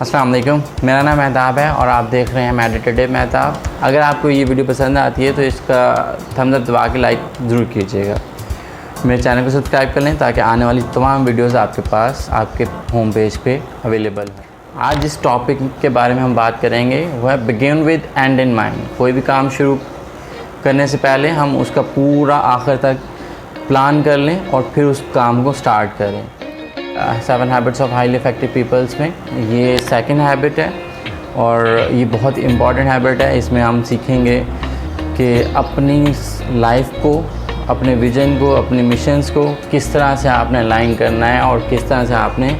अस्सलाम वालेकुम, मेरा नाम मेहताब है और आप देख रहे हैं मेडिटेटिव मेहताब। अगर आपको ये वीडियो पसंद आती है तो इसका थम्स अप दबा के लाइक ज़रूर कीजिएगा। मेरे चैनल को सब्सक्राइब कर लें ताकि आने वाली तमाम वीडियोस आपके पास आपके होम पेज पे अवेलेबल है। आज जिस टॉपिक के बारे में हम बात करेंगे वह है begin with and in mind. कोई भी काम शुरू करने से पहले हम उसका पूरा आखिर तक प्लान कर लें और फिर उस काम को स्टार्ट करें। 7 habits of highly effective peoples में ये सेकंड हैबिट है और ये बहुत इम्पॉर्टेंट हैबिट है। इसमें हम सीखेंगे कि अपनी लाइफ को, अपने विज़न को, अपने मिशंस को किस तरह से आपने अलाइन करना है और किस तरह से आपने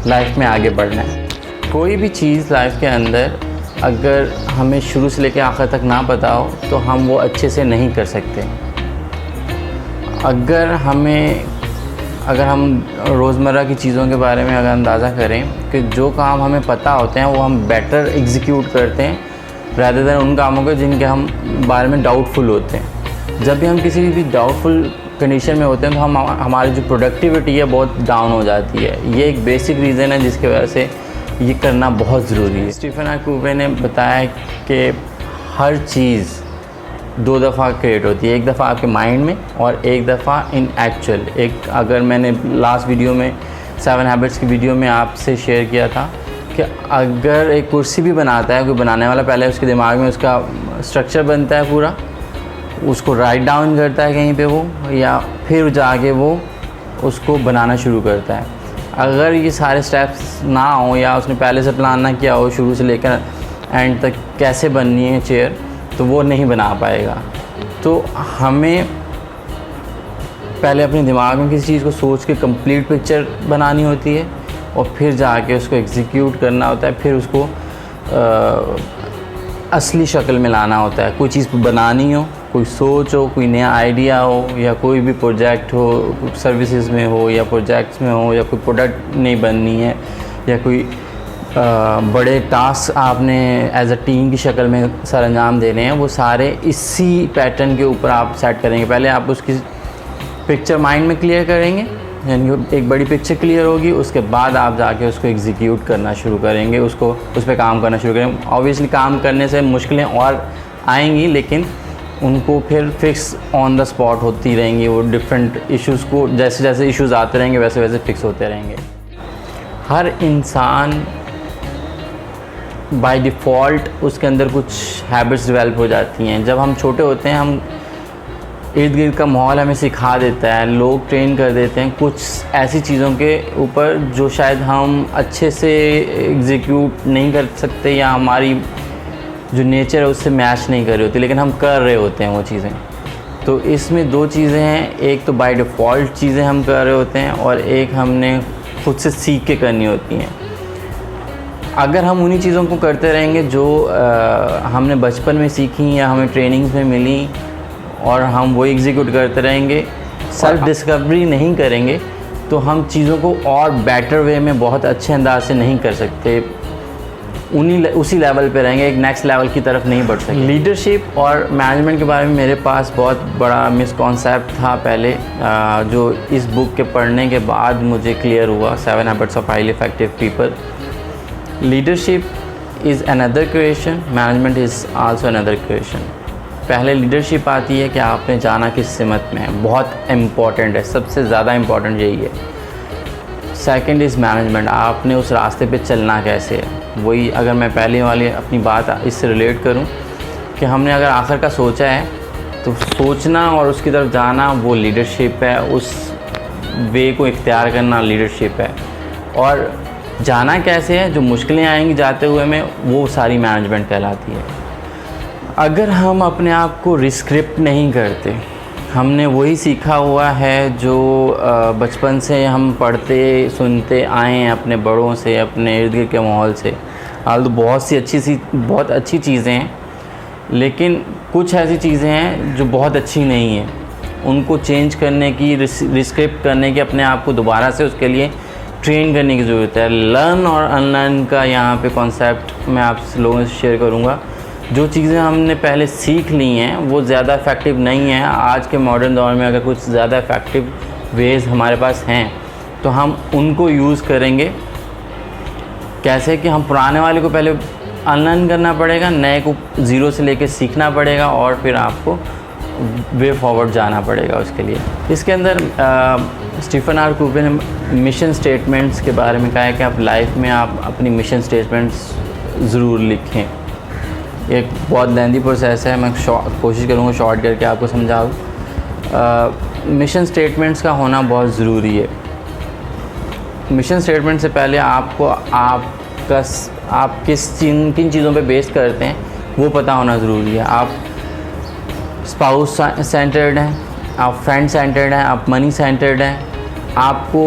लाइफ में आगे बढ़ना है। कोई भी चीज़ लाइफ के अंदर अगर हमें शुरू से लेकर आखिर तक ना पता हो तो हम वो अच्छे से नहीं कर सकते। अगर हम रोज़मर्रा की चीज़ों के बारे में अगर अंदाज़ा करें कि जो काम हमें पता होते हैं वो हम बेटर एग्जीक्यूट करते हैं रादर देन उन कामों के जिनके हम बारे में डाउटफुल होते हैं। जब भी हम किसी भी डाउटफुल कंडीशन में होते हैं तो हमारी जो प्रोडक्टिविटी है बहुत डाउन हो जाती है। ये एक बेसिक रीज़न है जिसकी वजह से ये करना बहुत ज़रूरी है। स्टीफन आर कोवे ने बताया कि हर चीज़ 2 दफ़ा क्रिएट होती है, एक दफ़ा आपके माइंड में और एक दफ़ा इन एक्चुअल। अगर मैंने लास्ट वीडियो में 7 हैबिट्स की वीडियो में आपसे शेयर किया था कि अगर एक कुर्सी भी बनाता है कोई बनाने वाला, पहले उसके दिमाग में उसका स्ट्रक्चर बनता है पूरा, उसको राइट डाउन करता है कहीं पे वो, या फिर जाके वो उसको बनाना शुरू करता है। अगर ये सारे स्टेप्स ना हो या उसने पहले से प्लान ना किया हो शुरू से लेकर एंड तक कैसे बननी है चेयर, तो वो नहीं बना पाएगा। तो हमें पहले अपने दिमाग में किसी चीज़ को सोच के कंप्लीट पिक्चर बनानी होती है और फिर जाके उसको एग्जीक्यूट करना होता है, फिर उसको असली शक्ल में लाना होता है। कोई चीज़ बनानी हो, कोई सोच हो, कोई नया आइडिया हो, या कोई भी प्रोजेक्ट हो, सर्विसेज में हो या प्रोजेक्ट्स में हो, या कोई प्रोडक्ट नहीं बननी है, या कोई बड़े टास्क आपने एज अ टीम की शक्ल में सर अंजाम देने हैं, वो सारे इसी पैटर्न के ऊपर आप सेट करेंगे। पहले आप उसकी पिक्चर माइंड में क्लियर करेंगे, यानी एक बड़ी पिक्चर क्लियर होगी, उसके बाद आप जाके उसको एग्जीक्यूट करना शुरू करेंगे, उस पर काम करना शुरू करेंगे। ऑब्वियसली काम करने से मुश्किलें और आएंगी, लेकिन उनको फिर फिक्स ऑन द स्पॉट होती रहेंगी। वो डिफरेंट इश्यूज़ को जैसे जैसे इश्यूज़ आते रहेंगे वैसे वैसे फिक्स होते रहेंगे। हर इंसान बाय डिफ़ॉल्ट उसके अंदर कुछ हैबिट्स डेवलप हो जाती हैं। जब हम छोटे होते हैं, हम इर्द गिर्द का माहौल हमें सिखा देता है, लोग ट्रेन कर देते हैं कुछ ऐसी चीज़ों के ऊपर जो शायद हम अच्छे से एग्जीक्यूट नहीं कर सकते या हमारी जो नेचर है उससे मैच नहीं कर रही होती, लेकिन हम कर रहे होते हैं वो चीज़ें। तो इसमें 2 चीज़ें हैं, एक तो बाय डिफ़ॉल्ट चीज़ें हम कर रहे होते हैं और एक हमने खुद से सीख के करनी होती हैं। अगर हम उन्हीं चीज़ों को करते रहेंगे जो हमने बचपन में सीखी या हमें ट्रेनिंग्स में मिली और हम वो एग्जीक्यूट करते रहेंगे, सेल्फ डिस्कवरी नहीं करेंगे, तो हम चीज़ों को और बेटर वे में बहुत अच्छे अंदाज से नहीं कर सकते, उसी लेवल पे रहेंगे, एक नेक्स्ट लेवल की तरफ नहीं बढ़ सकते। लीडरशिप और मैनेजमेंट के बारे में मेरे पास बहुत बड़ा मिसकॉन्सेप्ट था पहले, जो इस बुक के पढ़ने के बाद मुझे क्लियर हुआ। 7 habits of highly effective people. Leadership is another creation, management is also another creation. पहले लीडरशिप आती है कि आपने जाना किस सिमत में है, बहुत इम्पॉर्टेंट है, सबसे ज़्यादा इम्पॉर्टेंट यही है। सेकंड इज़ मैनेजमेंट, आपने उस रास्ते पे चलना कैसे है। वही अगर मैं पहले वाली अपनी बात इससे रिलेट करूं कि हमने अगर आखिर का सोचा है तो सोचना और उसकी तरफ जाना वो लीडरशिप है, उस वे को इख्तियार करना लीडरशिप है। और जाना कैसे है, जो मुश्किलें आएंगी जाते हुए में, वो सारी मैनेजमेंट कहलाती है। अगर हम अपने आप को रिस्क्रिप्ट नहीं करते, हमने वही सीखा हुआ है जो बचपन से हम पढ़ते सुनते आए हैं अपने बड़ों से, अपने इर्द गिर्द के माहौल से। हाल तो बहुत अच्छी चीज़ें हैं, लेकिन कुछ ऐसी चीज़ें हैं जो बहुत अच्छी नहीं हैं। उनको चेंज करने की, रिस्क्रिप्ट करने की, अपने आप को दोबारा से उसके लिए ट्रेन करने की ज़रूरत है। लर्न और अनलर्न का यहाँ पे कॉन्सेप्ट मैं आप लोगों से शेयर करूँगा। जो चीज़ें हमने पहले सीख ली हैं वो ज़्यादा इफ़ेक्टिव नहीं है। आज के मॉडर्न दौर में अगर कुछ ज़्यादा इफ़ेक्टिव वेज़ हमारे पास हैं तो हम उनको यूज़ करेंगे कैसे कि हम पुराने वाले को पहले अनलर्न करना पड़ेगा, नए को ज़ीरो से लेके सीखना पड़ेगा और फिर आपको वे फॉरवर्ड जाना पड़ेगा उसके लिए। इसके अंदर स्टीफन आर कोवे ने मिशन स्टेटमेंट्स के बारे में कहा है कि आप लाइफ में आप अपनी मिशन स्टेटमेंट्स ज़रूर लिखें। एक बहुत लेंदी प्रोसेस है, मैं कोशिश करूँगा शॉर्ट करके आपको समझाऊँ। मिशन स्टेटमेंट्स का होना बहुत ज़रूरी है। मिशन स्टेटमेंट से पहले आपको आप किन चीज़ों पे बेस करते हैं वो पता होना ज़रूरी है। आप स्पाउस सेंटर्ड हैं, आप फ्रेंड सेंटर्ड हैं, आप मनी सेंटर्ड हैं। आपको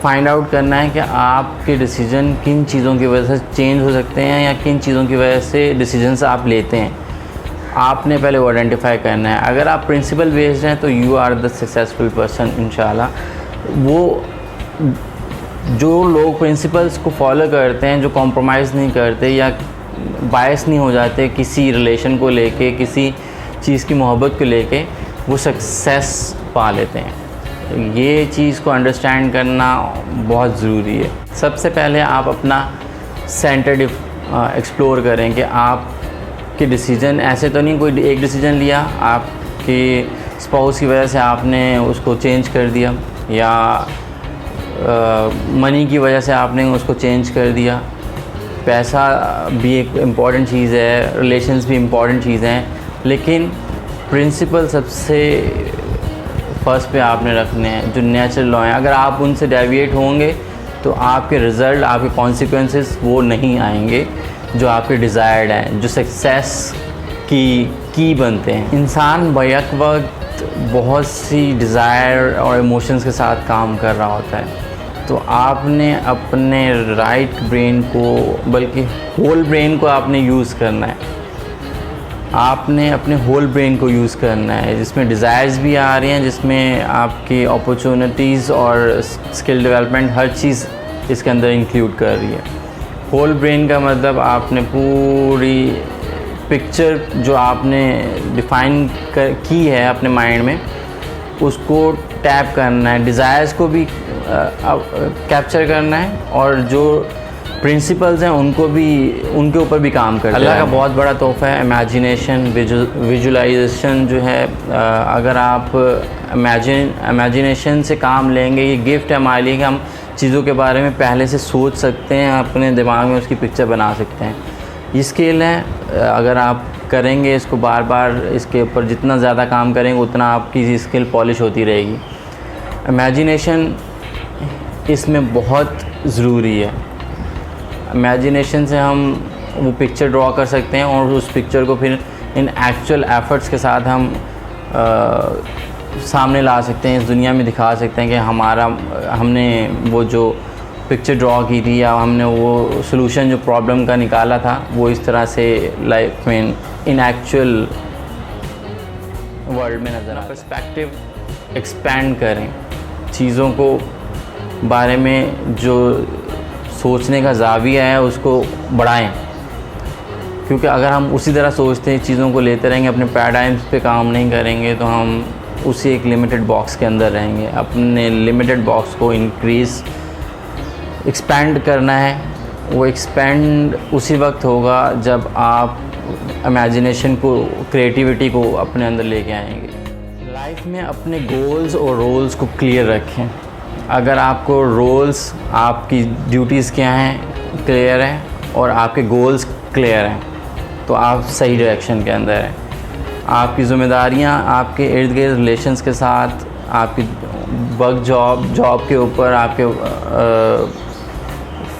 फाइंड आउट करना है कि आपके डिसीजन किन चीज़ों की वजह से चेंज हो सकते हैं या किन चीज़ों की वजह से डिसीजंस आप लेते हैं। आपने पहले वो आइडेंटिफाई करना है। अगर आप प्रिंसिपल बेस्ड हैं तो you are the successful person इंशाल्लाह। वो जो लोग प्रिंसिपल्स को फॉलो करते हैं, जो कॉम्प्रोमाइज़ नहीं करते या बायस नहीं हो जाते किसी रिलेशन को लेके, किसी चीज़ की मोहब्बत को लेके, वो सक्सेस पा लेते हैं। ये चीज़ को अंडरस्टैंड करना बहुत ज़रूरी है। सबसे पहले आप अपना सेंटर एक्सप्लोर करें कि आपके डिसीजन ऐसे तो नहीं, कोई एक डिसीजन लिया, आपके स्पाउस की वजह से आपने उसको चेंज कर दिया या मनी की वजह से आपने उसको चेंज कर दिया। पैसा भी एक इम्पॉर्टेंट चीज़ है, रिलेशंस भी इम्पॉर्टेंट चीज़ हैं, लेकिन प्रिंसिपल सबसे फर्स्ट पे आपने रखने हैं, जो नेचुरल लॉ हैं। अगर आप उनसे डेविएट होंगे तो आपके रिज़ल्ट, आपके कॉन्सिक्वेंसेस वो नहीं आएंगे जो आपके डिज़ायर्ड हैं, जो सक्सेस की बनते हैं। इंसान बैक वक्त बहुत सी डिज़ायर और इमोशंस के साथ काम कर रहा होता है, तो आपने अपने राइट ब्रेन को, बल्कि होल ब्रेन को आपने यूज़ करना है। आपने अपने होल ब्रेन को यूज़ करना है, जिसमें डिज़ायर्स भी आ रही हैं, जिसमें आपकी अपॉर्चुनिटीज़ और स्किल डेवलपमेंट हर चीज़ इसके अंदर इंक्लूड कर रही है। होल ब्रेन का मतलब आपने पूरी पिक्चर जो आपने डिफ़ाइन की है अपने माइंड में, उसको टैप करना है, डिज़ायर्स को भी कैप्चर करना है और जो प्रिंसिपल्स हैं उनको भी, उनके ऊपर भी काम करना है। अल्लाह का बहुत बड़ा तोहफ़ा है इमेजिनेशन, विजुअलाइजेशन जो है। अगर आप इमेजिनेशन से काम लेंगे, ये गिफ्ट है हमारे लिए कि हम चीज़ों के बारे में पहले से सोच सकते हैं, अपने दिमाग में उसकी पिक्चर बना सकते हैं। ये स्किल है, अगर आप करेंगे इसको बार बार, इसके ऊपर जितना ज़्यादा काम करेंगे उतना आपकी स्किल पॉलिश होती रहेगी। इमेजिनेशन इसमें बहुत ज़रूरी है। इमेजिनेशन से हम वो पिक्चर ड्रॉ कर सकते हैं और उस पिक्चर को फिर इन एक्चुअल एफ़र्ट्स के साथ हम सामने ला सकते हैं, इस दुनिया में दिखा सकते हैं कि हमने वो जो पिक्चर ड्रॉ की थी या हमने वो सलूशन जो प्रॉब्लम का निकाला था वो इस तरह से लाइफ में इन एक्चुअल वर्ल्ड में नज़र आ। पर्सपेक्टिव एक्सपैंड करें, चीज़ों को बारे में जो सोचने का ज़ाविया है उसको बढ़ाएं, क्योंकि अगर हम उसी तरह सोचते हैं, चीज़ों को लेते रहेंगे, अपने पैराडाइम्स पे काम नहीं करेंगे तो हम उसी एक लिमिटेड बॉक्स के अंदर रहेंगे। अपने लिमिटेड बॉक्स को एक्सपैंड करना है। वो एक्सपैंड उसी वक्त होगा जब आप इमेजिनेशन को, क्रिएटिविटी को अपने अंदर लेके आएंगे। लाइफ में अपने गोल्स और रोल्स को क्लियर रखें। अगर आपको रोल्स, आपकी ड्यूटीज़ क्या हैं क्लियर हैं और आपके गोल्स क्लियर हैं तो आप सही डायरेक्शन के अंदर हैं। आपकी ज़िम्मेदारियाँ आपके इर्द गिर्द रिलेशंस के साथ, आपकी वर्क जॉब के ऊपर, आपके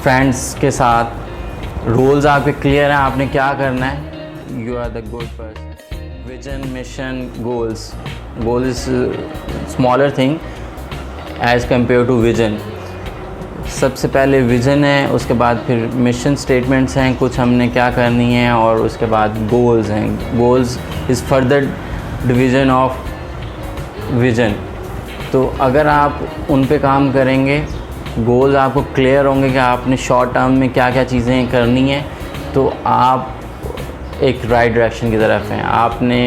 फ्रेंड्स के साथ रोल्स आपके क्लियर हैं, आपने क्या करना है। You are the good person. Vision, mission, goals is smaller thing as compare to vision. सबसे पहले विज़न है, उसके बाद फिर मिशन स्टेटमेंट्स हैं, कुछ हमने क्या करनी है, और उसके बाद गोल्स हैं। Goals is further division of vision. तो अगर आप उन पे काम करेंगे, गोल्स आपको क्लियर होंगे कि आपने शॉर्ट टर्म में क्या क्या चीज़ें करनी हैं, तो आप एक राइट डायरेक्शन की तरफ हैं, आपने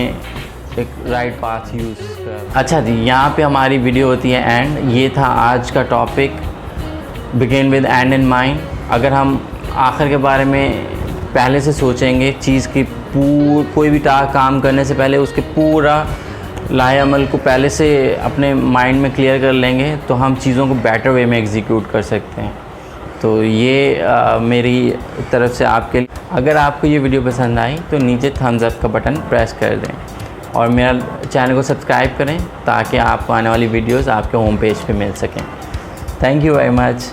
एक राइट पाथ यूज़ कर। अच्छा जी, यहाँ पे हमारी वीडियो होती है एंड। ये था आज का topic, begin with and in mind. अगर हम आखिर के बारे में पहले से सोचेंगे, चीज़ की कोई भी काम करने से पहले उसके पूरा लाहे अमल को पहले से अपने माइंड में क्लियर कर लेंगे, तो हम चीज़ों को बेटर वे में एग्जीक्यूट कर सकते हैं। तो ये मेरी तरफ से आपके लिए, अगर आपको ये वीडियो पसंद आई तो नीचे थम्स अप का बटन प्रेस कर दें और मेरा चैनल को सब्सक्राइब करें ताकि आपको आने वाली वीडियोस आपके होम पेज पे मिल सकें। Thank you very much.